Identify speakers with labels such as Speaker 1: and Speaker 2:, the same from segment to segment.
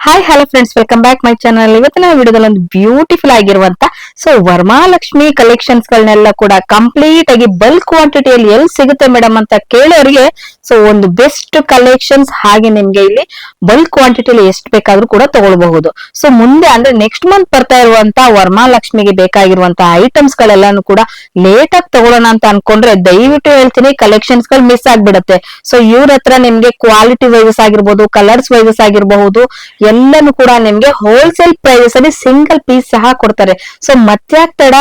Speaker 1: Hi hello friends, welcome back my channel. ಇವತ್ತಿನ ವಿಡಿಯೋದಲ್ಲಿ ಒಂದು ಬ್ಯೂಟಿಫುಲ್ ಆಗಿರುವಂತ ವರಮಹಾಲಕ್ಷ್ಮಿ ಕಲೆಕ್ಷನ್ಸ್ ಗಳನ್ನೆಲ್ಲ ಕೂಡ ಕಂಪ್ಲೀಟ್ ಆಗಿ ಬಲ್ಕ್ ಕ್ವಾಂಟಿಟಿಯಲ್ಲಿ ಎಲ್ಲಿ ಸಿಗುತ್ತೆ ಮೇಡಮ್ ಅಂತ ಕೇಳೋರಿಗೆ ಒಂದು ಬೆಸ್ಟ್ ಕಲೆಕ್ಷನ್ಸ್. ಹಾಗೆ ನಿಮ್ಗೆ ಇಲ್ಲಿ ಬಲ್ಕ್ ಕ್ವಾಂಟಿಟಿಯಲ್ಲಿ ಎಷ್ಟು ಬೇಕಾದ್ರೂ ಕೂಡ ತಗೊಳ್ಬಹುದು. ಮುಂದೆ ಅಂದ್ರೆ ನೆಕ್ಸ್ಟ್ ಮಂತ್ ಬರ್ತಾ ಇರುವಂತ ವರಮಹಾಲಕ್ಷ್ಮಿಗೆ ಬೇಕಾಗಿರುವಂತಹ ಐಟಮ್ಸ್ ಗಳೆಲ್ಲಾನು ಕೂಡ ಲೇಟ್ ಆಗಿ ತಗೊಳ್ಳೋಣ ಅಂತ ಅನ್ಕೊಂಡ್ರೆ ದಯವಿಟ್ಟು ಹೇಳ್ತೀನಿ, ಕಲೆಕ್ಷನ್ಸ್ ಗಳು ಮಿಸ್ ಆಗ್ಬಿಡುತ್ತೆ. ಇವ್ರ ಹತ್ರ ನಿಮ್ಗೆ ಕ್ವಾಲಿಟಿ ವೈಸಸ್ ಆಗಿರ್ಬೋದು, ಕಲರ್ಸ್ ವೈಸಸ್ ಆಗಿರಬಹುದು, ಎಲ್ಲಾನು ಕೂಡ ನಿಮ್ಗೆ ಹೋಲ್ಸೇಲ್ ಪ್ರೈಸ್ ಅಲ್ಲಿ ಸಿಂಗಲ್ ಪೀಸ್ ಸಹ ಕೊಡ್ತಾರೆ. ಮತ್ತ್ಯಾಕ್ ತಡ?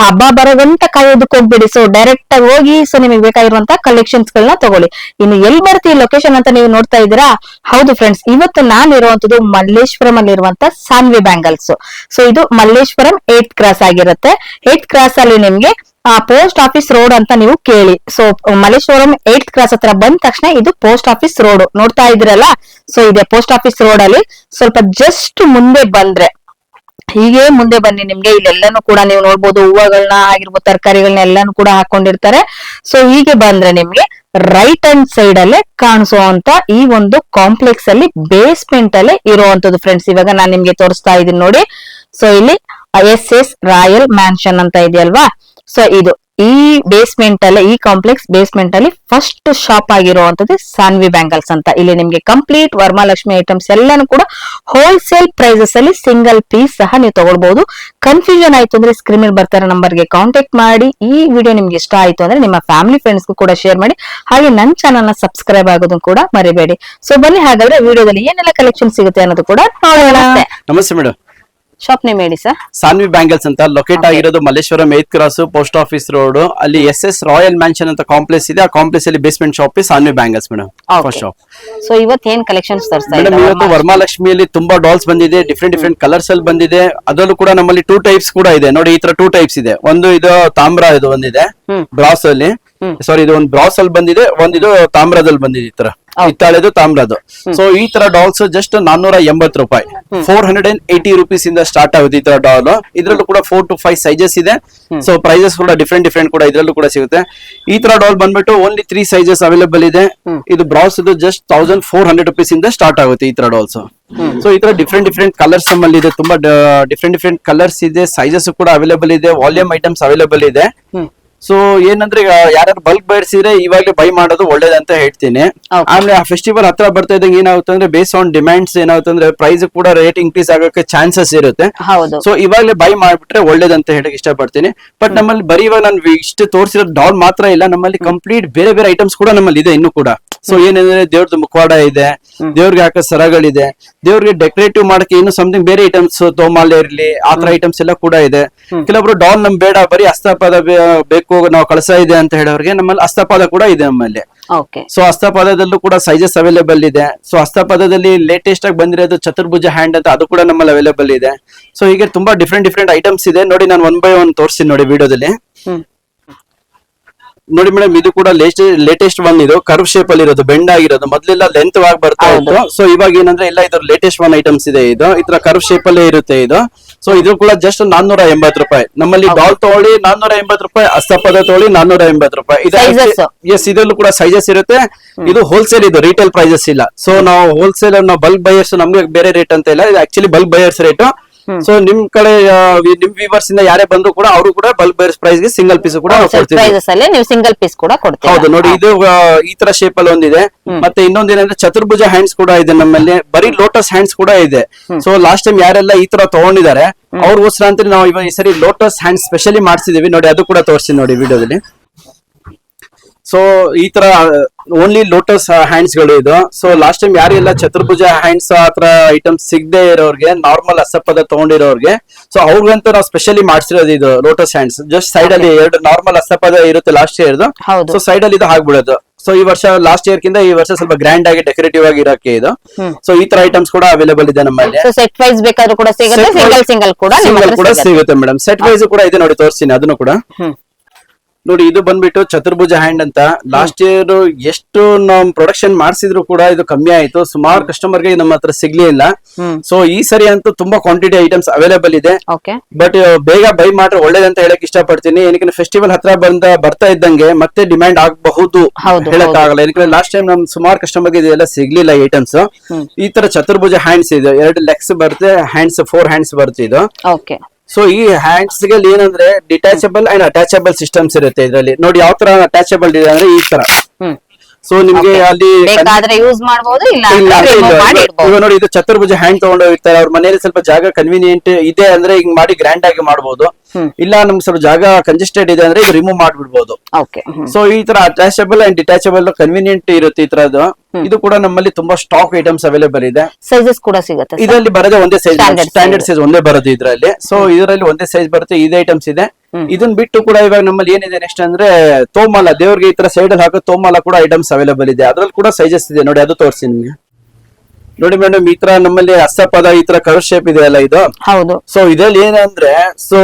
Speaker 1: ಹಬ್ಬ ಬರೋದಂತ ಕಾಯೋದಕ್ಕೆ ಹೋಗ್ಬೇಡಿ. ಡೈರೆಕ್ಟ್ ಆಗಿ ಹೋಗಿ ನಿಮಗೆ ಬೇಕಾಗಿರುವಂತ ಕಲೆಕ್ಷನ್ಸ್ ಗಳನ್ನ ತಗೊಳ್ಳಿ. ಇನ್ನು ಎಲ್ಲಿ ಬರ್ತೀವಿ ಲೊಕೇಶನ್ ಅಂತ ನೀವು ನೋಡ್ತಾ ಇದ್ದೀರಾ? ಹೌದು ಫ್ರೆಂಡ್ಸ್, ಇವತ್ತು ನಾನು ಇರುವಂತದ್ದು ಮಲ್ಲೇಶ್ವರಂ ಅಲ್ಲಿ ಇರುವಂತ ಸಾನ್ವಿ ಬ್ಯಾಂಗಲ್ಸ್. ಇದು ಮಲ್ಲೇಶ್ವರಂ 8th ಕ್ರಾಸ್ ಆಗಿರುತ್ತೆ. 8th ಕ್ರಾಸ್ ಅಲ್ಲಿ ನಿಮ್ಗೆ ಪೋಸ್ಟ್ ಆಫೀಸ್ ರೋಡ್ ಅಂತ ನೀವು ಕೇಳಿ. ಮಲ್ಲೇಶ್ವರಂ 8th ಕ್ರಾಸ್ ಹತ್ರ ಬಂದ ತಕ್ಷಣ ಇದು ಪೋಸ್ಟ್ ಆಫೀಸ್ ರೋಡ್ ನೋಡ್ತಾ ಇದ್ರಲ್ಲ. ಇದೆ ಪೋಸ್ಟ್ ಆಫೀಸ್ ರೋಡ್ ಅಲ್ಲಿ ಸ್ವಲ್ಪ ಜಸ್ಟ್ ಮುಂದೆ ಬಂದ್ರೆ, ಹೀಗೆ ಮುಂದೆ ಬನ್ನಿ, ನಿಮ್ಗೆ ಇಲ್ಲೆಲ್ಲಾನು ಕೂಡ ನೀವು ನೋಡ್ಬೋದು, ಹೂವುಗಳನ್ನ ಆಗಿರ್ಬೋದು, ತರಕಾರಿಗಳನ್ನ ಎಲ್ಲಾನು ಕೂಡ ಹಾಕೊಂಡಿರ್ತಾರೆ. ಹೀಗೆ ಬಂದ್ರೆ ನಿಮ್ಗೆ ರೈಟ್ ಹ್ಯಾಂಡ್ ಸೈಡ್ ಅಲ್ಲೇ ಕಾಣಿಸುವಂತ ಈ ಒಂದು ಕಾಂಪ್ಲೆಕ್ಸ್ ಅಲ್ಲಿ ಬೇಸ್ಮೆಂಟ್ ಅಲ್ಲೇ ಇರುವಂತದ್ದು ಫ್ರೆಂಡ್ಸ್. ಇವಾಗ ನಾನು ನಿಮ್ಗೆ ತೋರಿಸ್ತಾ ಇದೀನಿ ನೋಡಿ. ಇಲ್ಲಿ SS ರಾಯಲ್ ಮ್ಯಾನ್ಷನ್ ಅಂತ ಇದೆಯಲ್ವಾ. ಇದು ಈ ಬೇಸ್ಮೆಂಟ್ ಅಲ್ಲೇ, ಈ ಕಾಂಪ್ಲೆಕ್ಸ್ ಬೇಸ್ಮೆಂಟ್ ಅಲ್ಲಿ ಫಸ್ಟ್ ಶಾಪ್ ಆಗಿರುವಂತದ್ದು ಸಾನ್ವಿ ಬ್ಯಾಂಗಲ್ಸ್ ಅಂತ. ಇಲ್ಲಿ ನಿಮ್ಗೆ ಕಂಪ್ಲೀಟ್ ವರಮಹಾಲಕ್ಷ್ಮಿ ಐಟಮ್ಸ್ ಎಲ್ಲಾನು ಕೂಡ ಹೋಲ್ಸೇಲ್ ಪ್ರೈಸಸ್ ಅಲ್ಲಿ ಸಿಂಗಲ್ ಪೀಸ್ ಸಹ ನೀವು ತಗೊಳ್ಬಹುದು. ಕನ್ಫ್ಯೂಷನ್ ಆಯ್ತು ಅಂದ್ರೆ ಸ್ಕ್ರೀನ್ ಮೇಲೆ ಬರ್ತಾರ ನಂಬರ್ಗೆ ಕಾಂಟ್ಯಾಕ್ಟ್ ಮಾಡಿ. ಈ ವಿಡಿಯೋ ನಿಮ್ಗೆ ಇಷ್ಟ ಆಯ್ತು ಅಂದ್ರೆ ನಿಮ್ಮ ಫ್ಯಾಮಿಲಿ ಫ್ರೆಂಡ್ಸ್ಗೂ ಕೂಡ ಶೇರ್ ಮಾಡಿ. ಹಾಗೆ ನನ್ನ ಚಾನಲ್ ನ ಸಬ್ಸ್ಕ್ರೈಬ್ ಆಗೋದನ್ನು ಕೂಡ ಮರಿಬೇಡಿ. ಬನ್ನಿ, ಹಾಗಾದ್ರೆ ವಿಡಿಯೋದಲ್ಲಿ ಏನೆಲ್ಲ ಕಲೆಕ್ಷನ್ ಸಿಗುತ್ತೆ ಅನ್ನೋದು ಕೂಡ ನೋಡೋಣ.
Speaker 2: ನಮಸ್ತೆ ಮೇಡಮ್.
Speaker 1: ಶಾಪ್ ನೇಮ್ ಹೇಳಿ ಸರ್.
Speaker 2: ಸಾನ್ವಿ ಬ್ಯಾಂಗಲ್ಸ್ ಅಂತ ಲೊಕೇಟ್ ಆಗಿರೋದು Malleshwaram 8th cross post office road. ಅಲ್ಲಿ SS ರಾಯಲ್ ಮ್ಯಾನ್ಷನ್ ಅಂತ ಕಾಂಪ್ಲೆಕ್ಸ್ ಇದೆ. ಆ ಕಾಂಪ್ಲೆಕ್ಸ್ ಅಲ್ಲಿ basement shop Saanvi Bangles madam, first shop.
Speaker 1: ಇವತ್ತು ಏನ್ ಕಲೆಕ್ಷನ್ಸ್ ತೋರಿಸ್ತಾ
Speaker 2: ಮೇಡಮ್, ಇವತ್ತು ವರಮಹಾಲಕ್ಷ್ಮಿಯಲ್ಲಿ ತುಂಬಾ ಡಾಲ್ಸ್ ಬಂದಿದೆ, ಡಿಫ್ರೆಂಟ್ ಕಲರ್ಸ್ ಅಲ್ಲಿ ಬಂದಿದೆ. ಅದರಲ್ಲೂ ಕೂಡ ನಮ್ಮಲ್ಲಿ 2 ಟೈಪ್ಸ್ ಕೂಡ ಇದೆ ನೋಡಿ. ಈ ತರ 2 ಟೈಪ್ಸ್ ಇದೆ. ಒಂದು ಇದು ತಾಮ್ರ, ಇದು ಒಂದಿದೆ ಬ್ರಾಸ್ ಅಲ್ಲಿ, ಸಾರಿ ಇದು ಒಂದು ಬ್ರಾಸ್ ಅಲ್ಲಿ ಬಂದಿದೆ, ಒಂದಿದು ತಾಮ್ರದಲ್ಲಿ ಬಂದಿದೆ. ಈ ತರ ಹಿತ್ತಾಳೆದು ತಾಮ್ರದು. ಈ ತರ ಡಾಲ್ಸ್ ಜಸ್ಟ್ 480 ರೂಪಾಯಿ, 480 ರುಪೀಸ್ ಇಂದ ಸ್ಟಾರ್ಟ್ ಆಗುತ್ತೆ ಈ ತರ ಡಾಲ್. ಇದ್ರಲ್ಲೂ ಕೂಡ 4 to 5 ಸೈಜಸ್ ಇದೆ. ಪ್ರೈಸಸ್ ಕೂಡ ಡಿಫ್ರೆಂಟ್ ಕೂಡ ಇದ್ರಲ್ಲೂ ಕೂಡ ಸಿಗುತ್ತೆ. ಈ ತರ ಡಾಲ್ ಬಂದ್ಬಿಟ್ಟು ಓನ್ಲಿ 3 ಸೈಜಸ್ ಅವೈಲೇಬಲ್ ಇದೆ. ಇದು ಬ್ರಾಸ್ ಇದು ಜಸ್ಟ್ 1400 ರುಪೀಸ್ ಇಂದ ಸ್ಟಾರ್ಟ್ ಆಗುತ್ತೆ ಈ ತರ ಡಾಲ್ಸ್. ಈ ತರ ಡಿಫ್ರೆಂಟ್ ಕಲರ್ಸ್ ನಮ್ಮಲ್ಲಿ ಇದೆ. ತುಂಬಾ ಡಿಫ್ರೆಂಟ್ ಕಲರ್ಸ್ ಇದೆ, ಸೈಜಸ್ ಕೂಡ ಅವೈಲೇಬಲ್ ಇದೆ, ವಾಲ್ಯೂಮ್ ಐಟಮ್ಸ್ ಅವೈಲೇಬಲ್ ಇದೆ. ಏನಂದ್ರೆ ಯಾರು ಬಲ್ಕ್ ಬೈರ್ಸ್ ಇದ್ರೆ ಇವಾಗಲೇ ಬೈ ಮಾಡೋದು ಒಳ್ಳೇದಂತ ಹೇಳ್ತೀನಿ. ಆಮೇಲೆ ಆ ಫೆಸ್ಟಿವಲ್ ಹತ್ರ ಬರ್ತಾ ಇದ್ದಂಗೆ ಏನಾಗುತ್ತೆ ಅಂದ್ರೆ ಬೇಸ್ ಆನ್ ಡಿಮ್ಯಾಂಡ್ಸ್ ಏನಾಗುತ್ತೆ ಅಂದ್ರೆ ಪ್ರೈಸ್ ಕೂಡ ರೇಟ್ ಇನ್ಕ್ರೀಸ್ ಆಗೋಕೆ ಚಾನ್ಸಸ್ ಇರುತ್ತೆ. ಇವಾಗಲೇ ಬೈ ಮಾಡ್ಬಿಟ್ರೆ ಒಳ್ಳೇದಂತ ಹೇಳಕ್ ಇಷ್ಟಪಡ್ತೀನಿ. ಬಟ್ ನಮ್ಮಲ್ಲಿ ಬರೀ ಇವಾಗ ನಾನು ಇಷ್ಟು ತೋರಿಸಿರೋ ಡಾಲ್ ಮಾತ್ರ ಇಲ್ಲ, ನಮ್ಮಲ್ಲಿ ಕಂಪ್ಲೀಟ್ ಬೇರೆ ಐಟಮ್ಸ್ ಕೂಡ ನಮ್ಮಲ್ಲಿ ಇದೆ ಇನ್ನು ಕೂಡ. ಏನಂದ್ರೆ ದೇವ್ರದ್ದು ಮುಖವಾಡ ಇದೆ, ದೇವ್ರಿಗೆ ಹಾಕೋ ಸರಗಳಿದೆ, ದೇವ್ರಿಗೆ ಡೆಕೋರೇಟಿವ್ ಮಾಡಕ್ಕೆ ಇನ್ನು ಸಮಥಿಂಗ್ ಬೇರೆ ಐಟಮ್ಸ್, ತೋಮಾಲೆ ಇರ್ಲಿ ಆ ತರ ಐಟಮ್ಸ್ ಎಲ್ಲ ಕೂಡ ಇದೆ. ಕೆಲವೊಬ್ರು ಡಾಲ್ ನಮ್ ಬೇಡ, ಬರೀ ಹಸ್ತಪಾದ ಬೇಕು, ನಾವು ಕಳಸ ಇದೆ ಅಂತ ಹೇಳೋರಿಗೆ ನಮ್ಮಲ್ಲಿ ಹಸ್ತಪಾದ ಕೂಡ ಇದೆ ನಮ್ಮಲ್ಲಿ. ಹಸ್ತಪಾದದಲ್ಲೂ ಕೂಡ ಸೈಜಸ್ ಅವೈಲೇಬಲ್ ಇದೆ. ಹಸ್ತಪಾದದಲ್ಲಿ ಲೇಟೆಸ್ಟ್ ಆಗಿ ಬಂದಿರೋದು ಚತುರ್ಭುಜ ಹ್ಯಾಂಡ್ ಅಂತ, ಅದು ಕೂಡ ನಮ್ಮಲ್ಲಿ ಅವೈಲೇಬಲ್ ಇದೆ. ಹೀಗೆ ತುಂಬಾ ಡಿಫ್ರೆಂಟ್ ಐಟಮ್ಸ್ ಇದೆ ನೋಡಿ. ನಾನು 1 by 1 ತೋರಿಸ್ತೀನಿ ನೋಡಿ ವಿಡಿಯೋದಲ್ಲಿ. ನೋಡಿ ಮೇಡಮ್, ಇದು ಕೂಡ ಲೇಟೆಸ್ಟ್ ಒನ್. ಇದು ಕರ್ವ್ ಶೇಪ್ ಅಲ್ಲಿ ಇರೋದು, ಬೆಂಡ್ ಆಗಿರೋದು. ಮೊದ್ಲೆಲ್ಲ ಲೆಂತ್ ಆಗಿ ಬರ್ತಾ ಇತ್ತು. ಇವಾಗ ಏನಂದ್ರೆ ಇಲ್ಲ, ಇದ್ರ ಲೇಟೆಸ್ಟ್ ಒನ್ ಐಟಮ್ಸ್ ಇದೆ. ಇದು ಈ ತರ ಕರ್ವ್ ಶೇಪ್ ಅಲ್ಲೇ ಇರುತ್ತೆ ಇದು. ಇದು ಕೂಡ ಜಸ್ಟ್ 480 ರೂಪಾಯಿ. ನಮ್ಮಲ್ಲಿ ಡಾಲ್ ತಗೊಳ್ಳಿ 480 ರೂಪಾಯಿ, ಹಸ್ತಪದ ತಗೊಳ್ಳಿ 480 ರೂಪಾಯಿ. ಇದರಲ್ಲೂ ಕೂಡ ಸೈಜಸ್ ಇರುತ್ತೆ. ಇದು ಹೋಲ್ಸೇಲ್, ಇದು ರಿಟೇಲ್ ಪ್ರೈಸಸ್ ಇಲ್ಲ. ನಾವು ಹೋಲ್ಸೇಲ್, ನಾವು ಬಲ್ಕ್ ಬೈಯರ್ಸ್, ನಮ್ಗೆ ಬೇರೆ ರೇಟ್ ಅಂತ ಇಲ್ಲ. ಇದು ಆಕ್ಚುಲಿ ಬಲ್ಕ್ ಬೈಯರ್ಸ್ ರೇಟ್. ನಿಮ್ ಕಡೆ ನಿಮ್ ವ್ಯೂವರ್ಸ್ ಇಂದ ಯಾರೇ ಬಂದ್ರು ಕೂಡ ಅವರು ಕೂಡ ಬಲ್ಕ್ ಬೈಯರ್ಸ್ ಪ್ರೈಸ್ ಗೆ ಸಿಂಗಲ್ ಪೀಸ್ ಕೂಡ
Speaker 1: ಸಿಂಗಲ್ ಪೀಸ್ ಕೂಡ ಕೊಡ್ತೀವಿ.
Speaker 2: ಹೌದು ನೋಡಿ, ಇದು ಈ ತರ ಶೇಪ್ ಅಲ್ಲಿ ಒಂದಿದೆ. ಮತ್ತೆ ಇನ್ನೊಂದೇನಂದ್ರೆ ಚತುರ್ಭುಜ ಹ್ಯಾಂಡ್ಸ್ ಕೂಡ ಇದೆ ನಮ್ಮಲ್ಲಿ. ಬರೀ ಲೋಟಸ್ ಹ್ಯಾಂಡ್ಸ್ ಕೂಡ ಇದೆ. ಲಾಸ್ಟ್ ಟೈಮ್ ಯಾರೆಲ್ಲ ಈ ತರ ತಗೊಂಡಿದ್ದಾರೆ ಅವ್ರಿಗೋಸ್ಕರ ಅಂತ ನಾವು ಇವಾಗ ಈ ಸರಿ ಲೋಟಸ್ ಹ್ಯಾಂಡ್ಸ್ ಸ್ಪೆಷಲಿ ಮಾಡ್ಸಿದೀವಿ ನೋಡಿ. ಅದು ಕೂಡ ತೋರಿಸ್ತೀನಿ ನೋಡಿ ವಿಡಿಯೋದಲ್ಲಿ. ಈ ತರ ಓನ್ಲಿ ಲೋಟಸ್ ಹ್ಯಾಂಡ್ಸ್ ಗಳು ಇದು. ಲಾಸ್ಟ್ ಟೈಮ್ ಯಾರೆಲ್ಲ ಚತುರ್ಭುಜ ಹ್ಯಾಂಡ್ಸ್ ಆತರ ಐಟಮ್ಸ್ ಸಿಗದೆ ಇರೋರ್ಗೆ, ನಾರ್ಮಲ್ ಹಸ್ತಪದ ತಗೊಂಡಿರೋರ್ಗೆ, ಅವ್ರಿಗಂತೂ ನಾವು ಸ್ಪೆಷಲಿ ಮಾಡ್ಸಿರೋದು ಇದು ಲೋಟಸ್ ಹ್ಯಾಂಡ್ಸ್. ಜಸ್ಟ್ ಸೈಡ್ ಅಲ್ಲಿ 2 ನಾರ್ಮಲ್ ಹಸ್ತಪದ ಇರುತ್ತೆ ಲಾಸ್ಟ್ ಇಯರ್ದು. ಸೈಡ್ ಅಲ್ಲಿ ಇದು ಹಾಕ್ಬಿಡೋದು. ಈ ವರ್ಷ ಲಾಸ್ಟ್ ಇಯರ್ ಕಿಂತ ಈ ವರ್ಷ ಸ್ವಲ್ಪ ಗ್ರ್ಯಾಂಡ್ ಆಗಿ ಡೆಕೋರೇಟಿವ್ ಆಗಿ ಇರಕ್ಕೆ ಇದು. ಈ ತರ ಐಟಮ್ಸ್ ಕೂಡ ಅವೈಲೇಬಲ್ ಇದೆ ನಮ್ಮಲ್ಲಿ.
Speaker 1: ಸೆಟ್ ವೈಸ್ ಬೇಕಾದ್ರೂ ಕೂಡ ಸಿಗುತ್ತೆ, ಸಿಂಗಲ್ ಕೂಡ
Speaker 2: ಸಿಗುತ್ತೆ ಮೇಡಮ್. ಸೆಟ್ ವೈಸ್ ಕೂಡ ಇದೆ ನೋಡಿ, ತೋರಿಸ್ತೀನಿ ಅದನ್ನು ಕೂಡ. ನೋಡಿ ಇದು ಬಂದ್ಬಿಟ್ಟು ಚತುರ್ಭುಜ ಹ್ಯಾಂಡ್ ಅಂತ. ಲಾಸ್ಟ್ ಇಯರ್ ಎಷ್ಟು ನಮ್ ಪ್ರೊಡಕ್ಷನ್ ಮಾಡಿಸಿದ್ರು ಕೂಡ ಇದು ಕಮ್ಮಿ ಆಯ್ತು, ಸುಮಾರು ಕಸ್ಟಮರ್ ಗೆ ನಮ್ಮ ಹತ್ರ ಸಿಗ್ಲಿಲ್ಲ. ಸೊ ಈ ಸರಿ ಅಂತೂ ತುಂಬಾ ಕ್ವಾಂಟಿಟಿ ಐಟಮ್ಸ್ ಅವೈಲೇಬಲ್ ಇದೆ.
Speaker 1: ಓಕೆ.
Speaker 2: ಬಟ್ ಬೇಗ ಬೈ ಮಾಡ್ರೆ ಒಳ್ಳೇದಂತ ಹೇಳಕ್ ಇಷ್ಟಪಡ್ತೀನಿ. ಏನಕ್ಕೆ ಫೆಸ್ಟಿವಲ್ ಹತ್ರ ಬರ್ತಾ ಇದ್ದಂಗೆ ಮತ್ತೆ ಡಿಮ್ಯಾಂಡ್ ಆಗಬಹುದು ಹೇಳಕ್ ಆಗಲ್ಲ. ಏನಕ್ಕೆ ಲಾಸ್ಟ್ ಟೈಮ್ ನಮ್ ಸುಮಾರು ಕಸ್ಟಮರ್ ಗೆ ಇದೆಲ್ಲ ಸಿಗ್ಲಿಲ್ಲ ಐಟಮ್ಸ್. ಈ ತರ ಚತುರ್ಭುಜ ಹ್ಯಾಂಡ್ಸ್ ಇದೆ, 2 ಲೆಗ್ಸ್ ಬರುತ್ತೆ, ಹ್ಯಾಂಡ್ಸ್ 4 ಹ್ಯಾಂಡ್ಸ್ ಬರುತ್ತೆ ಇದು.
Speaker 1: ಓಕೆ.
Speaker 2: ಸೊ ಈ ಹ್ಯಾಂಡ್ಸ್ ಗೆ ಏನಂದ್ರೆ ಡಿಟ್ಯಾಚಬಲ್ ಅಂಡ್ ಅಟ್ಯಾಚಬಲ್ ಸಿಸ್ಟಮ್ಸ್ ಇರುತ್ತೆ ಇದರಲ್ಲಿ. ನೋಡಿ ಯಾವ ತರ ಅಟ್ಯಾಚಬಲ್ ಇದೆ ಅಂದ್ರೆ ಈ ತರ. ಸೊ ನಿಮ್ಗೆ ಅಲ್ಲಿ
Speaker 1: ಬೇಕಾದ್ರೆ ಯೂಸ್ ಮಾಡಬಹುದು, ಇಲ್ಲ
Speaker 2: ಇವಾಗ ನೋಡಿ ಇದು ಚತುರ್ಭುಜ ಹ್ಯಾಂಡ್ ತಗೊಂಡು ಹೋಗ್ತಾರೆ ಅವ್ರ ಮನೆಯಲ್ಲಿ. ಸ್ವಲ್ಪ ಜಾಗ ಕನ್ವೀನಿಯಂಟ್ ಇದೆ ಅಂದ್ರೆ ಹಿಂಗ್ ಮಾಡಿ ಗ್ರ್ಯಾಂಡ್ ಆಗಿ ಮಾಡಬಹುದು. ಇಲ್ಲ ನಮ್ಗೆ ಸ್ವಲ್ಪ ಜಾಗ ಕಂಜೆಸ್ಟೆಡ್ ಇದೆ ಅಂದ್ರೆ ಇದು ರಿಮೂವ್ ಮಾಡ್ಬಿಡ್ಬೋದು. ಸೊ ಈ ತರ ಅಟ್ಯಾಚಬಲ್ ಅಂಡ್ ಡಿಟ್ಯಾಚಬಲ್ ಕನ್ವೀನಿಯಂಟ್ ಇರುತ್ತೆ ಈ ತರದ್ದು. ಇದು ಕೂಡ ನಮ್ಮಲ್ಲಿ ತುಂಬಾ ಸ್ಟಾಕ್ ಐಟಮ್ಸ್ ಅವೈಲೇಬಲ್ ಇದೆ.
Speaker 1: ಸೈಜಸ್ ಕೂಡ ಸಿಗುತ್ತೆ
Speaker 2: ಇದರಲ್ಲಿ ಬರೋದೇ ಒಂದೇ ಸೈಜ್, ಸ್ಟ್ಯಾಂಡರ್ಡ್ ಸೈಜ್ ಒಂದೇ ಬರೋದು ಇದರಲ್ಲಿ. ಸೊ ಇದರಲ್ಲಿ ಒಂದೇ ಸೈಜ್ ಬರುತ್ತೆ, ಇದೇ ಐಟಮ್ಸ್ ಇದೆ. ಇದನ್ನ ಬಿಟ್ಟು ಕೂಡ ಇವಾಗ ನಮ್ಮಲ್ಲಿ ಏನಿದೆ ನೆಕ್ಸ್ಟ್ ಅಂದ್ರೆ ತೋಮಾಲ, ದೇವ್ರಿಗೆ ಈ ತರ ಸೈಡ್ ಅಲ್ಲಿ ಹಾಕೋ ತೋಮಾಲ ಕೂಡ ಐಟಮ್ಸ್ ಅವೈಲೇಬಲ್ ಇದೆ. ಅದ್ರಲ್ಲಿ ಕೂಡ ಸೈಜಸ್ ಇದೆ ನೋಡಿ, ಅದು ತೋರಿಸಿ ನಿಮ್ಗೆ. ನೋಡಿ ಮೇಡಮ್, ಈ ತರ ನಮ್ಮಲ್ಲಿ ಹಸ್ತಪದ ಈ ತರ ಕರ್ವ್ ಶೇಪ್ ಇದೆ ಅಲ್ಲ ಇದು.
Speaker 1: ಹೌದು.
Speaker 2: ಸೊ ಇದ್ರಲ್ಲಿ ಏನಂದ್ರೆ ಸೊ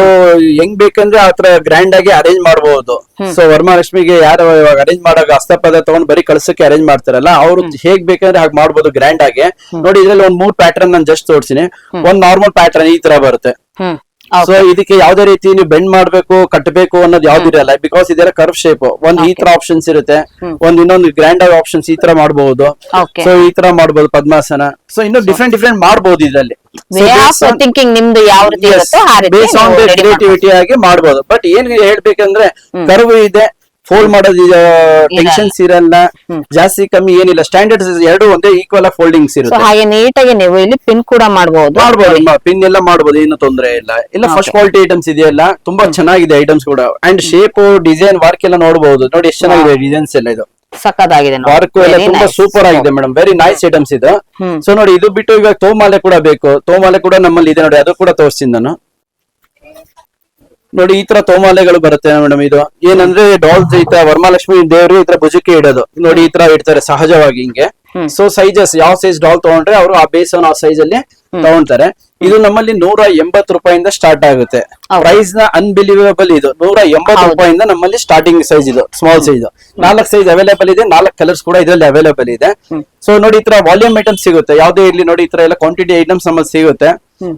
Speaker 2: ಹೆಂಗ್ ಬೇಕಂದ್ರೆ ಆತರ ಗ್ರ್ಯಾಂಡ್ ಆಗಿ ಅರೇಂಜ್ ಮಾಡಬಹುದು. ಸೊ ವರಮಹಾಲಕ್ಷ್ಮಿಗೆ ಯಾರು ಇವಾಗ ಅರೇಂಜ್ ಮಾಡಾಗ ಹಸ್ತಪದ ತಗೊಂಡ್ ಬರೀ ಕಳ್ಸಕ್ಕೆ ಅರೇಂಜ್ ಮಾಡ್ತಾರಲ್ಲ, ಅವ್ರು ಹೇಗ್ ಬೇಕಂದ್ರೆ ಹಾಗೆ ಮಾಡ್ಬೋದು ಗ್ರ್ಯಾಂಡ್ ಆಗಿ. ನೋಡಿ ಇದ್ರಲ್ಲಿ ಒಂದ್ 3 ಪ್ಯಾಟರ್ನ್ ನಾನು ಜಸ್ಟ್ ತೋರಿಸಿನಿ. ಒಂದ್ ನಾರ್ಮಲ್ ಪ್ಯಾಟರ್ನ್ ಈ ತರ ಬರುತ್ತೆ. ಸೊ ಇದಕ್ಕೆ ಯಾವ್ದೇ ರೀತಿ ನೀವು ಬೆಂಡ್ ಮಾಡ್ಬೇಕು ಕಟ್ಟಬೇಕು ಅನ್ನೋದು ಯಾವ್ದಿರಲ್ಲ, ಬಿಕಾಸ್ ಇದೆಲ್ಲ ಕರ್ವ್ ಶೇಪ್. ಒಂದ್ ಈ ತರ ಆಪ್ಷನ್ಸ್ ಇರುತ್ತೆ, ಇನ್ನೊಂದು ಗ್ರ್ಯಾಂಡ್ ಆಗಿ ಆಪ್ಷನ್ಸ್ ಈ ತರ ಮಾಡಬಹುದು. ಸೊ ಈ ತರ ಮಾಡಬಹುದು ಪದ್ಮಾಸನ. ಸೊ ಇನ್ನು ಡಿಫ್ರೆಂಟ್ ಮಾಡಬಹುದು ಇದರಲ್ಲಿ.
Speaker 1: ನಿಮ್ದು ಯಾವ ರೀತಿ
Speaker 2: ಬೇಸ್ ಆನ್ ಕ್ರಿಯೇಟಿವಿಟಿ ಆಗಿ ಮಾಡಬಹುದು. ಬಟ್ ಏನ್ ಹೇಳ್ಬೇಕಂದ್ರೆ ಕರ್ವ್ ಇದೆ, ಫೋಲ್ಡ್ ಮಾಡೋದು ಟೆನ್ಷನ್ಸ್ ಇರಲ್ಲ, ಜಾಸ್ತಿ ಕಮ್ಮಿ ಏನಿಲ್ಲ. ಸ್ಟ್ಯಾಂಡರ್ಡ್ಸ್ ಎರಡು ಒಂದೇ ಈಕ್ವಲ್ ಆಗಿ ಫೋಲ್ಡಿಂಗ್ಸ್ ಇರುತ್ತೆ.
Speaker 1: ಹಾಗೆ ನೀಟಾಗಿ ನೀವು ಇಲ್ಲಿ ಪಿನ್ ಕೂಡ ಮಾಡಬಹುದು.
Speaker 2: ಪಿನ್ ಎಲ್ಲ ಮಾಡಬಹುದು, ಏನು ತೊಂದರೆ ಇಲ್ಲ. ಇಲ್ಲ ಫಸ್ಟ್ ಕ್ವಾಲಿಟಿ ಐಟಮ್ಸ್ ಇದೆಯಲ್ಲ, ತುಂಬಾ ಚೆನ್ನಾಗಿದೆ ಐಟಮ್ಸ್ ಕೂಡ. ಅಂಡ್ ಶೇಪ್ ಡಿಸೈನ್ ವರ್ಕ್ ಎಲ್ಲ ನೋಡಬಹುದು. ನೋಡಿ ಎಷ್ಟು ಚೆನ್ನಾಗಿದೆ ಡಿಸೈನ್ಸ್ ಎಲ್ಲ. ಇದು
Speaker 1: ಸಕ್ಕತ್ತಾಗಿದೆ,
Speaker 2: ವರ್ಕ್ ಎಲ್ಲ ತುಂಬಾ ಸೂಪರ್ ಆಗಿದೆ ಮೇಡಮ್, ವೆರಿ ನೈಸ್ ಐಟಮ್ಸ್ ಇದು. ಸೊ ನೋಡಿ ಇದು ಬಿಟ್ಟು ಇವಾಗ ತೋಮಾಲೆ ಕೂಡ ಬೇಕು. ತೋಮಾಲೆ ಕೂಡ ನಮ್ಮಲ್ಲಿ ಇದೆ ನೋಡಿ, ಅದು ಕೂಡ ತೋರಿಸ್ತೀನಿ ನಾನು. ನೋಡಿ ಈ ತರ ತೋಮಾಲೆಗಳು ಬರುತ್ತೆ ಮೇಡಮ್. ಇದು ಏನಂದ್ರೆ ಡಾಲ್ಸ್ ಈ ತರ ವರಮಹಾಲಕ್ಷ್ಮಿ ದೇವರು ಈ ತರ ಭುಜಕ್ಕೆ ಇಡೋದು. ನೋಡಿ ಈ ತರ ಇಡ್ತಾರೆ ಸಹಜವಾಗಿ ಹಿಂಗೆ. ಸೊ ಸೈಜಸ್ ಯಾವ ಸೈಜ್ ಡಾಲ್ ತಗೊಂಡ್ರೆ ಅವರು ಆ ಬೇಸ್ ಆ ಸೈಜ್ ಅಲ್ಲಿ ತಗೊಂತಾರೆ. ಇದು ನಮ್ಮಲ್ಲಿ 180 ರೂಪಾಯಿಂದ ಸ್ಟಾರ್ಟ್ ಆಗುತ್ತೆ. ಪ್ರೈಸ್ ನ ಅನ್ಬಿಲೀವಬಲ್. ಇದು 180 ರೂಪಾಯಿಂದ ನಮ್ಮಲ್ಲಿ ಸ್ಟಾರ್ಟಿಂಗ್ ಸೈಜ್ ಇದು, ಸ್ಮಾಲ್ ಸೈಜ್. 4 ಸೈಜ್ ಅವೈಲೇಬಲ್ ಇದೆ, 4 ಕಲರ್ಸ್ ಕೂಡ ಇದರಲ್ಲಿ ಅವೈಲೇಬಲ್ ಇದೆ. ಸೊ ನೋಡಿ ಈ ತರ ವಾಲ್ಯೂಮ್ ಐಟಮ್ಸ್ ಸಿಗುತ್ತೆ, ಯಾವ್ದೇ ಇರ್ಲಿ. ನೋಡಿ ಈ ತರ ಎಲ್ಲ ಕ್ವಾಂಟಿಟಿ ಐಟಮ್ಸ್ ನಮ್ಮಲ್ಲಿ ಸಿಗುತ್ತೆ.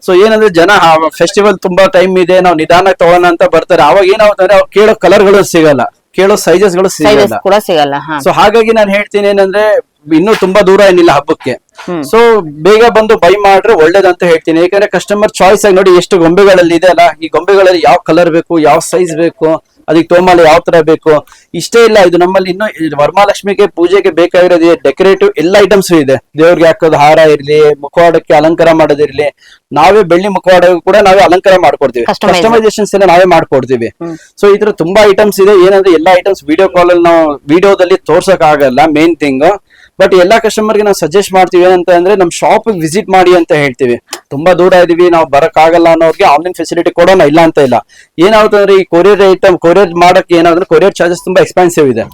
Speaker 2: ಸೊ ಏನಂದ್ರೆ ಜನ ಫೆಸ್ಟಿವಲ್ ತುಂಬಾ ಟೈಮ್ ಇದೆ, ನಾವು ನಿಧಾನಕ್ಕೆ ತಗೋಣ ಅಂತ ಬರ್ತಾರೆ. ಅವಾಗ ಏನಾಗುತ್ತೆ ಅವ್ರು ಕೇಳೋ ಕಲರ್ ಗಳು ಸಿಗಲ್ಲ, ಕೇಳೋ ಸೈಜಸ್ ಗಳು
Speaker 1: ಸಿಗಲ್ಲ.
Speaker 2: ಸೊ ಹಾಗಾಗಿ ನಾನು ಹೇಳ್ತೀನಿ ಏನಂದ್ರೆ ಇನ್ನೂ ತುಂಬಾ ದೂರ ಏನಿಲ್ಲ ಹಬ್ಬಕ್ಕೆ. ಸೊ ಬೇಗ ಬಂದು ಬೈ ಮಾಡ್ರೆ ಒಳ್ಳೇದಂತ ಹೇಳ್ತೀನಿ. ಯಾಕಂದ್ರೆ ಕಸ್ಟಮರ್ ಚಾಯ್ಸ್ ಆಗಿ ನೋಡಿ ಎಷ್ಟು ಗೊಂಬೆಗಳಲ್ಲಿ ಇದೆ ಅಲ್ಲ, ಈ ಗೊಂಬೆಗಳಲ್ಲಿ ಯಾವ ಕಲರ್ ಬೇಕು, ಯಾವ ಸೈಜ್ ಬೇಕು, ಅದಕ್ಕೆ ತೋಮಾಲೆ ಯಾವ ತರ ಬೇಕು, ಇಷ್ಟೇ ಇಲ್ಲ. ಇದು ನಮ್ಮಲ್ಲಿ ಇನ್ನು ವರಮಹಾಲಕ್ಷ್ಮಿಗೆ ಪೂಜೆಗೆ ಬೇಕಾಗಿರೋದು ಡೆಕೋರೇಟಿವ್ ಎಲ್ಲ ಐಟಮ್ಸ್ ಇದೆ. ದೇವ್ರಿಗೆ ಹಾಕೋದು ಹಾರ ಇರ್ಲಿ, ಮುಖವಾಡಕ್ಕೆ ಅಲಂಕಾರ ಮಾಡೋದಿರ್ಲಿ, ನಾವೇ ಬೆಳ್ಳಿ ಮುಖವಾಡ ಕೂಡ ನಾವೇ ಅಲಂಕಾರ ಮಾಡ್ಕೊಡ್ತೀವಿ. ಕಸ್ಟಮೈಸೇಷನ್ಸ್ ಎಲ್ಲ ನಾವೇ ಮಾಡ್ಕೊಡ್ತೀವಿ. ಸೊ ಈ ತರ ತುಂಬಾ ಐಟಮ್ಸ್ ಇದೆ. ಏನಂದ್ರೆ ಎಲ್ಲಾ ಐಟಮ್ಸ್ ವಿಡಿಯೋ ಕಾಲ್ ಅಲ್ಲಿ ನಾವು ವಿಡಿಯೋದಲ್ಲಿ ತೋರ್ಸಕ್ ಆಗಲ್ಲ, ಮೇನ್ ಥಿಂಗ್. ಬಟ್ ಎಲ್ಲಾ ಕಸ್ಟಮರ್ಗೆ ನಾವು ಸಜೆಸ್ಟ್ ಮಾಡ್ತೀವಿ ಏನಂತ ಅಂದ್ರೆ ನಮ್ ಶಾಪ್ ವಿಸಿಟ್ ಮಾಡಿ ಅಂತ ಹೇಳ್ತೀವಿ. ತುಂಬಾ ದೂರ ಇದೀವಿ, ನಾವು ಬರಕ್ ಆಗಲ್ಲ ಅನ್ನೋರಿಗೆ ಆನ್ಲೈನ್ ಫೆಸಿಲಿಟಿ ಕೊಡೋಣ, ಇಲ್ಲ ಅಂತ ಇಲ್ಲ. ಏನಾಗುತ್ತೆ ಅಂದ್ರೆ ಈ ಕೊರಿಯರ್ ಐಟಮ್ ಕೊರಿಯರ್ ಮಾಡಕ್ಕೆ ಏನಾದ್ರೆ ಕೊರಿಯರ್ ಚಾರ್ಜಸ್ ತುಂಬಾ ಎಕ್ಸ್ಪೆನ್ಸಿವ್ ಇದೆ.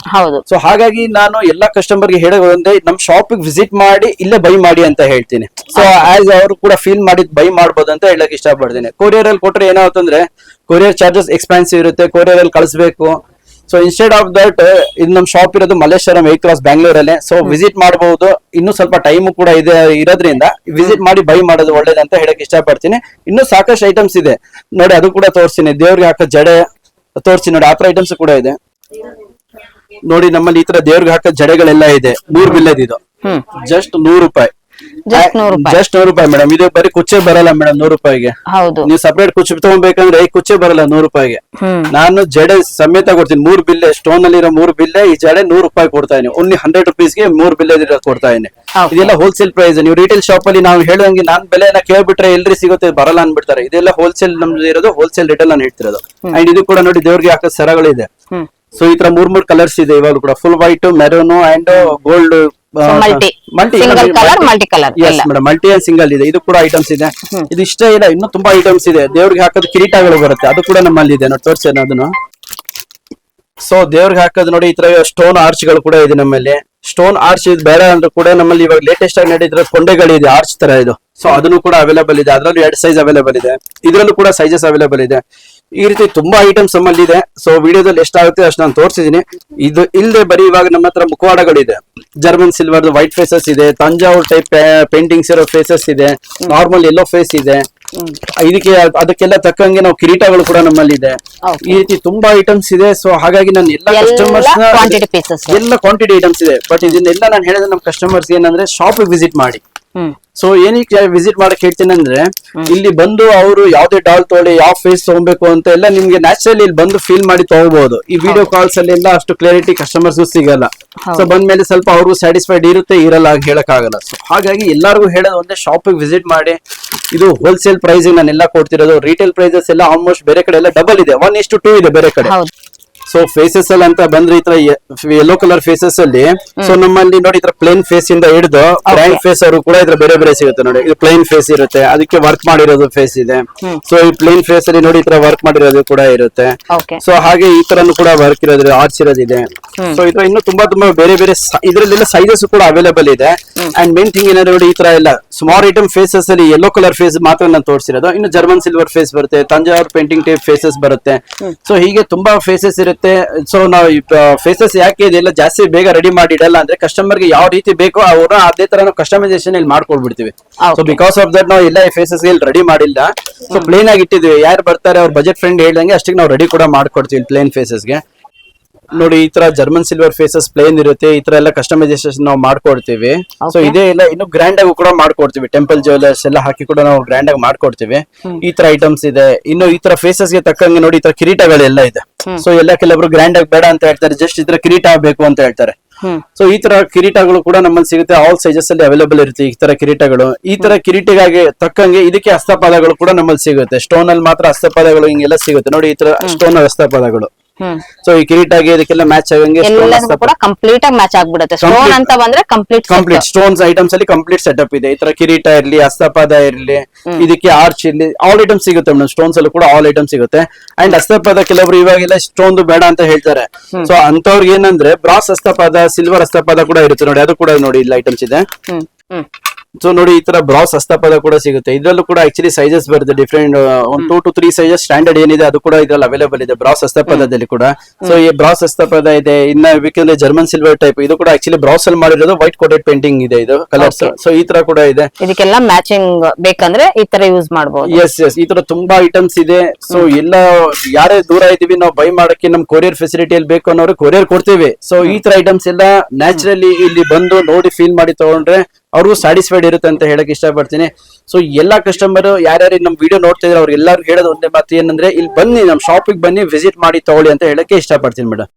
Speaker 2: ಸೊ ಹಾಗಾಗಿ ನಾನು ಎಲ್ಲಾ ಕಸ್ಟಮರ್ಗೆ ಹೇಳೋದಂದ್ರೆ ನಮ್ ಶಾಪ್ ವಿಸಿಟ್ ಮಾಡಿ ಇಲ್ಲೇ ಬೈ ಮಾಡಿ ಅಂತ ಹೇಳ್ತೀನಿ. ಸೊ ಆಸ್ ಅವರು ಕೂಡ ಫೀಲ್ ಮಾಡಿ ಬೈ ಮಾಡ್ಬೋದು ಅಂತ ಹೇಳಕ್ ಇಷ್ಟಪಡ್ತೀನಿ. ಕೊರಿಯರ್ ಅಲ್ಲಿ ಕೊಟ್ರೆ ಏನಾಗುತ್ತಂದ್ರೆ ಕೊರಿಯರ್ ಚಾರ್ಜಸ್ ಎಕ್ಸ್ಪೆನ್ಸಿವ್ ಇರುತ್ತೆ, ಕೊರಿಯರ್ ಅಲ್ಲಿ ಕಳಿಸ್ಬೇಕು. ಸೊ ಇನ್ಸ್ಟೆಡ್ ಆಫ್ ದಟ್ ಇದು ನಮ್ ಶಾಪ್ ಇರೋದು ಮಲ್ಲೇಶ್ವರಂ 8 ಕ್ರಾಸ್ ಬ್ಯಾಂಗ್ಳೂರಲ್ಲೇ. ಸೊ ವಿಸಿಟ್ ಮಾಡಬಹುದು, ಇನ್ನು ಸ್ವಲ್ಪ ಟೈಮ್ ಕೂಡ ಇದೆ ಇರೋದ್ರಿಂದ ವಿಸಿಟ್ ಮಾಡಿ ಬೈ ಮಾಡೋದು ಒಳ್ಳೇದಂತ ಹೇಳಕ್ ಇಷ್ಟಪಡ್ತೀನಿ. ಇನ್ನು ಸಾಕಷ್ಟು ಐಟಮ್ಸ್ ಇದೆ ನೋಡಿ, ಅದು ಕೂಡ ತೋರಿಸ್ತೀನಿ. ದೇವ್ರಿಗೆ ಹಾಕೋ ಜಡೆ ತೋರಿಸ್ತೀನಿ ನೋಡಿ, ಆತರ ಐಟಮ್ಸ್ ಕೂಡ ಇದೆ ನೋಡಿ. ನಮ್ಮಲ್ಲಿ ಈ ತರ ದೇವ್ರಿಗೆ ಹಾಕೋ ಜಡೆಗಳೆಲ್ಲ ಇದೆ. 100 ಬಿಲ್ಲದ್ ಇದು ಜಸ್ಟ್ 100 ರೂಪಾಯಿ. ಜಸ್ಟ್ 100 ರೂಪಾಯಿ ಮೇಡಮ್. ಇದು ಬರೀ ಕುಚ್ಚೆ ಬರಲ್ಲ ಮೇಡಮ್ 100 ರೂಪಾಯಿಗೆ. ನೀವು ಸಪರೇಟ್ ಕುಚ್ಚೆ ತಗೋಬೇಕಂದ್ರೆ ಈ ಕುಚ್ಚೆ ಬರಲ್ಲ 100 ರೂಪಾಯಿಗೆ. ನಾನು ಜಡೆ ಸಮೇತ ಕೊಡ್ತೀನಿ. 3 ಬಿಲ್ಲೆ ಸ್ಟೋನ್ ಅಲ್ಲಿ ಇರೋ 3 ಬಿಲ್ಲೆ ಈ ಜಡೆ 100 ರೂಪಾಯಿ ಕೊಡ್ತಾ ಇದೀನಿ. ಓನ್ಲಿ 100 ರುಪೀಸ್ಗೆ 3 ಬಿಲ್ಲೆ ಕೊಡ್ತಾ ಇದೀನಿ. ಇದೆಲ್ಲ ಹೋಲ್ಸೇಲ್ ಪ್ರೈಸ್. ನೀವು ರಿಟೇಲ್ ಶಾಪ್ ಅಲ್ಲಿ ನಾವು ಹೇಳುವಂಗೆ ನಾನ್ ಬೆಲೆನ ಕೇಳ್ಬಿಟ್ರೆ ಎಲ್ರಿ ಸಿಗುತ್ತೆ ಬರಲ್ಲ ಅನ್ಬಿಡ್ತಾರೆ. ಇದೆಲ್ಲ ಹೋಲ್ಸೇಲ್ ನಮ್ದು ಇರೋದು, ಹೋಲ್ಸೇಲ್ ರೇಟಲ್ಲಿ ನಾನು ಹೇಳ್ತಿರೋದು. ಅಂಡ್ ಇದು ಕೂಡ ನೋಡಿ ದೇವ್ರಿಗೆ ಹಾಕೋ ಸರಗಳಿದೆ. ಸೊ ಈ ತರ 3 ಕಲರ್ಸ್ ಇದೆ ಇವಾಗ ಕೂಡ, full white, maroon and gold, multi and single ಇದೆ. ಇದು ಕೂಡ ಐಟಮ್ಸ್ ಇದೆ. ಇದು ಇಷ್ಟೇ ಇಲ್ಲ, ಇನ್ನು ತುಂಬಾ ಐಟಮ್ಸ್ ಇದೆ. ದೇವ್ರಿಗೆ ಹಾಕೋದು ಕಿರೀಟಗಳು ಬರುತ್ತೆ, ಅದು ಕೂಡ ನಮ್ಮಲ್ಲಿ ಇದೆ ನೋಡಿ, ತೋರಿಸಿ ಅದನ್ನು. ಸೊ ದೇವ್ರಿಗೆ ಹಾಕೋದು ನೋಡಿ ಈ ತರ ಸ್ಟೋನ್ ಆರ್ಚ್ ಗಳು ಕೂಡ ಇದೆ ನಮ್ಮಲ್ಲಿ. ಸ್ಟೋನ್ ಆರ್ಚ್ ಇದು ಬೇಡ ಅಂದ್ರೆ ಕೂಡ ನಮ್ಮಲ್ಲಿ ಇವಾಗ ಲೇಟೆಸ್ಟ್ ಆಗಿ ನಡೀತಿರೋ ಕೊಂಡೆಗಳಿದೆ ಆರ್ಚ್ ತರ ಇದು. ಸೊ ಅದನ್ನು ಕೂಡ ಅವೈಲೇಬಲ್ ಇದೆ. ಅದರಲ್ಲೂ 2 ಸೈಜ್ ಅವೈಲೇಬಲ್ ಇದೆ. ಇದರಲ್ಲೂ ಕೂಡ ಸೈಜಸ್ ಅವೈಲೇಬಲ್ ಇದೆ. ಈ ರೀತಿ ತುಂಬಾ ಐಟಮ್ಸ್ ನಮ್ಮಲ್ಲಿ ಇದೆ. ಸೊ ವಿಡಿಯೋದಲ್ಲಿ ಎಷ್ಟಾಗುತ್ತೆ ಅಷ್ಟು ನಾನು ತೋರಿಸಿದೀನಿ. ಇದು ಇಲ್ಲದೆ ಬರೀ ಇವಾಗ ನಮ್ಮ ಹತ್ರ ಮುಖವಾಡಗಳಿದೆ. ಜರ್ಮನ್ ಸಿಲ್ವರ್ ವೈಟ್ ಫೇಸಸ್ ಇದೆ, ತಂಜಾವೂರ್ ಟೈಪ್ ಪೇಂಟಿಂಗ್ಸ್ ಇರೋ ಫೇಸಸ್ ಇದೆ, ನಾರ್ಮಲ್ ಯೆಲ್ಲೋ ಫೇಸ್ ಇದೆ. ಇದಕ್ಕೆ ಅದಕ್ಕೆಲ್ಲ ತಕ್ಕಂಗೆ ನಾವು ಕಿರೀಟಗಳು ಕೂಡ ನಮ್ಮಲ್ಲಿ ಇದೆ. ಈ ರೀತಿ ತುಂಬಾ ಐಟಮ್ಸ್ ಇದೆ. ಸೊ ಹಾಗಾಗಿ ನಾನು ಎಲ್ಲ ಕಸ್ಟಮರ್ಸ್
Speaker 1: ಕ್ವಾಂಟಿಟಿ ಪೀಸಸ್
Speaker 2: ಎಲ್ಲ ಕ್ವಾಂಟಿಟಿ ಐಟಮ್ಸ್ ಇದೆ. ಬಟ್ ಇದನ್ನೆಲ್ಲ ನಾನು ಹೇಳಿದ್ರೆ ನಮ್ಮ ಕಸ್ಟಮರ್ಸ್ ಏನಂದ್ರೆ ಶಾಪ್ ವಿಸಿಟ್ ಮಾಡಿ. ಸೊ ಏನಕ್ಕೆ ವಿಸಿಟ್ ಮಾಡಕ್ ಹೇಳ್ತೀನಿ ಅಂದ್ರೆ ಇಲ್ಲಿ ಬಂದು ಅವರು ಯಾವ್ದೇ ಡಾಲ್ ತೊಗೊಳ್ಳಿ, ಯಾವ ಫೇಸ್ ತಗೊಬೇಕು ಅಂತ ಎಲ್ಲ ನಿಮ್ಗೆ ನ್ಯಾಚುರಲಿ ಇಲ್ಲಿ ಬಂದು ಫೀಲ್ ಮಾಡಿ ತಗೋಬಹುದು. ಈ ವಿಡಿಯೋ ಕಾಲ್ಸ್ ಅಲ್ಲಿ ಎಲ್ಲ ಅಷ್ಟು ಕ್ಲಾರಿಟಿ ಕಸ್ಟಮರ್ಸ್ ಸಿಗಲ್ಲ. ಸೊ ಬಂದ್ಮೇಲೆ ಸ್ವಲ್ಪ ಅವ್ರಿಗೂ ಸ್ಯಾಟಿಸ್ಫೈಡ್ ಇರುತ್ತೆ, ಇರಲ್ಲ ಅಂತ ಹೇಳಕ್ ಆಗಲ್ಲ. ಸೊ ಹಾಗಾಗಿ ಎಲ್ಲರಿಗೂ ಹೇಳೋದು ಒಂದೇ, ಶಾಪ್ ವಿಸಿಟ್ ಮಾಡಿ. ಇದು ಹೋಲ್ಸೇಲ್ ಪ್ರೈಸ್ ನಾನೆಲ್ಲ ಕೊಡ್ತಿರೋದು. ರಿಟೇಲ್ ಪ್ರೈಸಸ್ ಎಲ್ಲ ಆಲ್ಮೋಸ್ಟ್ ಬೇರೆ ಕಡೆ ಎಲ್ಲ ಡಬಲ್ ಇದೆ, 1:2 ಇದೆ ಬೇರೆ ಕಡೆ. ಸೊ ಫೇಸಸ್ ಅಲ್ಲಿ ಅಂತ ಬಂದ್ರೆ ಈ ತರ ಯೆಲ್ಲೋ ಕಲರ್ ಫೇಸಸ್ ಅಲ್ಲಿ ಸೊ ನಮ್ಮಲ್ಲಿ ನೋಡಿ ಈ ತರ ಪ್ಲೇನ್ ಫೇಸ್ ಇಂದ ಹಿಡಿದು ಬ್ರ್ಯಾಂಡ್ ಫೇಸ್ ಅವರು ಕೂಡ ಇದ್ರ ಬೇರೆ ಬೇರೆ ಸಿಗುತ್ತೆ. ನೋಡಿ ಇದು ಪ್ಲೇನ್ ಫೇಸ್ ಇರುತ್ತೆ, ಅದಕ್ಕೆ ವರ್ಕ್ ಮಾಡಿರೋದು ಫೇಸ್ ಇದೆ. ಸೊ ಈ ಪ್ಲೇನ್ ಫೇಸ್ ಅಲ್ಲಿ ನೋಡಿ ಈ ತರ ವರ್ಕ್ ಮಾಡಿರೋದು ಕೂಡ ಇರುತ್ತೆ. ಸೊ ಹಾಗೆ ಈ ತರನು ಕೂಡ ವರ್ಕ್ ಇರೋದು, ಆರ್ಚ್ ಇರೋದಿದೆ. ಸೊ ಈ ತರ ಇನ್ನು ತುಂಬಾ ಬೇರೆ ಬೇರೆ ಇದ್ರಲ್ಲೆಲ್ಲ ಸೈಜಸ್ ಕೂಡ ಅವೈಲೇಬಲ್ ಇದೆ. ಅಂಡ್ ಮೇನ್ ಥಿಂಗ್ ಏನಾದ್ರು ನೋಡಿ ಈ ತರ ಎಲ್ಲ ಸ್ಮಾಲ್ ಐಟಮ್ ಫೇಸಸ್ ಅಲ್ಲಿ ಯೆಲ್ಲೋ ಕಲರ್ ಫೇಸ್ ಮಾತ್ರ ನಾನು ತೋರಿಸಿರೋದು. ಇನ್ನು ಜರ್ಮನ್ ಸಿಲ್ವರ್ ಫೇಸ್ ಬರುತ್ತೆ, ತಂಜಾವೂರ್ ಪೇಂಟಿಂಗ್ ಟೈಪ್ ಫೇಸಸ್ ಬರುತ್ತೆ. ಸೊ ಹೀಗೆ ತುಂಬಾ ಫೇಸಸ್ ಇರುತ್ತೆ. ಸೊ ನಾವು ಫೇಸಸ್ ಯಾಕೆ ಇದೆಲ್ಲ ಜಾಸ್ತಿ ಬೇಗ ರೆಡಿ ಮಾಡಿ ಇಡಲ್ಲ ಅಂದ್ರೆ ಕಸ್ಟಮರ್ ಗೆ ಯಾವ ರೀತಿ ಬೇಕೋ ಅವ್ರ ಅದೇ ತರ ನಾವು ಕಸ್ಟಮೈಸೇಷನ್ ಇಲ್ಲಿ ಮಾಡ್ಕೊಡ್ಬಿಡ್ತೀವಿ. ಸೊ ಬಿಕಾಸ್ ಆಫ್ ದಟ್ ನಾವು ಎಲ್ಲ ಫೇಸಸ್ ಇಲ್ಲಿ ರೆಡಿ ಮಾಡಿಲ್ಲ. ಸೊ ಪ್ಲೇನ್ ಆಗಿ ಇಟ್ಟಿದ್ವಿ. ಯಾರು ಬರ್ತಾರೆ ಅವ್ರ ಬಜೆಟ್ ಫ್ರೆಂಡ್ ಹೇಳ್ದಂಗೆ ಅಷ್ಟಕ್ಕೆ ನಾವು ರೆಡಿ ಕೂಡ ಮಾಡ್ಕೊಡ್ತೀವಿ ಪ್ಲೇನ್ ಫೇಸಸ್ಗೆ. ನೋಡಿ ಈ ತರ ಜರ್ಮನ್ ಸಿಲ್ವರ್ ಫೇಸಸ್ ಪ್ಲೇನ್ ಇರುತ್ತೆ. ಈ ತರ ಎಲ್ಲ ಕಸ್ಟಮೈಸೇಷನ್ ನಾವು ಮಾಡ್ಕೊಡ್ತೀವಿ. ಸೊ ಇದೇ ಇಲ್ಲ ಇನ್ನು ಗ್ರ್ಯಾಂಡ್ ಆಗಿ ಕೂಡ ಮಾಡ್ಕೊಡ್ತೀವಿ. ಟೆಂಪಲ್ ಜ್ಯುವೆಲರ್ಸ್ ಎಲ್ಲ ಹಾಕಿ ಕೂಡ ನಾವು ಗ್ರ್ಯಾಂಡ್ ಆಗಿ ಮಾಡ್ಕೊಡ್ತೀವಿ. ಈ ತರ ಐಟಮ್ಸ್ ಇದೆ. ಇನ್ನು ಈ ತರ ಫೇಸಸ್ ಗೆ ತಕ್ಕಂಗೆ ನೋಡಿ ಈ ತರ ಕಿರೀಟಗಳೆಲ್ಲ ಇದೆ. ಸೊ ಎಲ್ಲ ಕೆಲವರು ಗ್ರ್ಯಾಂಡ್ ಆಗಿ ಬೇಡ ಅಂತ ಹೇಳ್ತಾರೆ, ಜಸ್ಟ್ ಈ ತರ ಕಿರೀಟ ಬೇಕು ಅಂತ ಹೇಳ್ತಾರೆ. ಸೊ ಈ ತರ ಕಿರೀಟಗಳು ಕೂಡ ನಮ್ಮಲ್ಲಿ ಸಿಗುತ್ತೆ. ಆಲ್ ಸೈಜಸ್ ಅಲ್ಲಿ ಅವೈಲೇಬಲ್ ಇರುತ್ತೆ ಈ ತರ ಕಿರೀಟಗಳು. ಈ ತರ ಕಿರೀಟಿಗಾಗಿ ತಕ್ಕಂಗೆ ಇದಕ್ಕೆ ಹಸ್ತಪಾದಗಳು ಕೂಡ ನಮ್ಮಲ್ಲಿ ಸಿಗುತ್ತೆ. ಸ್ಟೋನ್ ಅಲ್ಲಿ ಮಾತ್ರ ಹಸ್ತಪಾದಗಳು ಹಿಂಗೆಲ್ಲ ಸಿಗುತ್ತೆ. ನೋಡಿ ಈ ತರ ಸ್ಟೋನ್ ಹಸ್ತಪಾದಗಳು. ಸೊ ಈ ಕಿರೀಟಾಗಿ ಇದಕ್ಕೆಲ್ಲ ಮ್ಯಾಚ್ ಆಗಂಗೆ
Speaker 1: ಕಂಪ್ಲೀಟ್ ಆಗಿ ಮ್ಯಾಚ್ ಆಗ್ಬಿಡುತ್ತೆ. ಸ್ಟೋನ್ ಅಂತ ಬಂದ್ರೆ ಕಂಪ್ಲೀಟ್
Speaker 2: ಸ್ಟೋನ್ಸ್ ಐಟಮ್ಸ್ ಅಲ್ಲಿ ಕಂಪ್ಲೀಟ್ ಸೆಟಪ್ ಇದೆ. ಈ ತರ ಕಿರೀಟ ಇರ್ಲಿ, ಹಸ್ತಪಾದ ಇರ್ಲಿ, ಇದಕ್ಕೆ ಆರ್ಚ್ ಇರ್ಲಿ, ಆಲ್ ಐಟಮ್ಸ್ ಸಿಗುತ್ತೆ ಮೇಡಮ್. ಸ್ಟೋನ್ಸ್ ಅಲ್ಲೂ ಕೂಡ ಆಲ್ ಐಟಮ್ಸ್ ಸಿಗುತ್ತೆ. ಅಂಡ್ ಹಸ್ತಪಾದ ಕೆಲವರು ಇವಾಗೆಲ್ಲ ಸ್ಟೋನ್ ಬೇಡ ಅಂತ ಹೇಳ್ತಾರೆ. ಸೊ ಅಂತವ್ರಿಗೆ ಏನಂದ್ರೆ ಬ್ರಾಸ್ ಹಸ್ತಪಾದ, ಸಿಲ್ವರ್ ಹಸ್ತಪಾದ ಕೂಡ ಇರುತ್ತೆ. ನೋಡಿ ಅದು ಕೂಡ ನೋಡಿ ಇಲ್ಲಿ ಐಟಮ್ಸ್ ಇದೆ. ಸೊ ನೋಡಿ ಈ ತರ ಬ್ರಾಸ್ ಹಸ್ತಪಾದ ಕೂಡ ಸಿಗುತ್ತೆ. ಇದ್ರಲ್ಲೂ ಕೂಡ ಆಕ್ಚುಲಿ ಸೈಜಸ್ ಬರುತ್ತೆ ಡಿಫ್ರೆಂಟ್. 2 to 3 ಸೈಜಸ್ ಸ್ಟ್ಯಾಂಡರ್ಡ್ ಏನಿದೆ ಅದು ಕೂಡ ಇದ್ರಲ್ಲಿ ಅವೈಲೇಬಲ್ ಇದೆ ಬ್ರಾಸ್ ಹಸ್ತಪಾದದಲ್ಲಿ ಕೂಡ. ಸೊ ಈ ಬ್ರಾಸ್ ಹಸ್ತಪಾದ ಇದೆ. ಇನ್ನ ಬೇಕಂದ್ರೆ ಜರ್ಮನ್ ಸಿಲ್ವರ್ ಟೈಪ್, ಇದು ಕೂಡ ಆಕ್ಚುಲಿ ಬ್ರಾಸ್ ಅಲ್ಲಿ ಮಾಡಿರೋದು, ವೈಟ್ ಕೋಟೆಡ್ ಪೇಂಟಿಂಗ್ ಇದೆ ಇದು ಕಲರ್ಸ್. ಸೊ ಈ ತರ ಕೂಡ ಇದೆ.
Speaker 1: ಇದಕ್ಕೆಲ್ಲ ಮ್ಯಾಚಿಂಗ್ ಬೇಕಂದ್ರೆ ಈ ತರ ಯೂಸ್ ಮಾಡಬಹುದು.
Speaker 2: ಎಸ್ ಈ ತರ ತುಂಬಾ ಐಟಮ್ಸ್ ಇದೆ. ಸೊ ಎಲ್ಲ ಯಾರೇ ದೂರ ಇದೀವಿ ನಾವು ಬೈ ಮಾಡಕ್ಕೆ ನಮ್ ಕೊರಿಯರ್ ಫೆಸಿಲಿಟಿಯಲ್ಲಿ ಬೇಕು ಅನ್ನೋರು ಕೊರಿಯರ್ ಕೊಡ್ತೀವಿ. ಸೊ ಈ ತರ ಐಟಮ್ಸ್ ಎಲ್ಲ ನ್ಯಾಚುರಲಿ ಇಲ್ಲಿ ಬಂದು ನೋಡಿ ಫೀಲ್ ಮಾಡಿ ತಗೊಂಡ್ರೆ ಅವ್ರಿಗೂ ಸ್ಯಾಟಿಸ್ಫೈಡ್ ಇರುತ್ತೆ ಅಂತ ಹೇಳಕ್ ಇಷ್ಟಪಡ್ತೀನಿ. ಸೊ ಎಲ್ಲಾ ಕಸ್ಟಮರ್ ಯಾರ್ಯಾರು ನಮ್ ವಿಡಿಯೋ ನೋಡ್ತಾ ಇದ್ರೆ ಅವ್ರಿಗೆಲ್ಲರಿಗೂ ಹೇಳೋದು ಒಂದೇ ಮಾತು ಏನಂದ್ರೆ, ಇಲ್ಲಿ ಬನ್ನಿ ನಮ್ ಶಾಪಿಗೆ ಬನ್ನಿ, ವಿಸಿಟ್ ಮಾಡಿ ತಗೊಳ್ಳಿ ಅಂತ ಹೇಳಕ್ಕೆ ಇಷ್ಟಪಡ್ತೀನಿ ಮೇಡಮ್.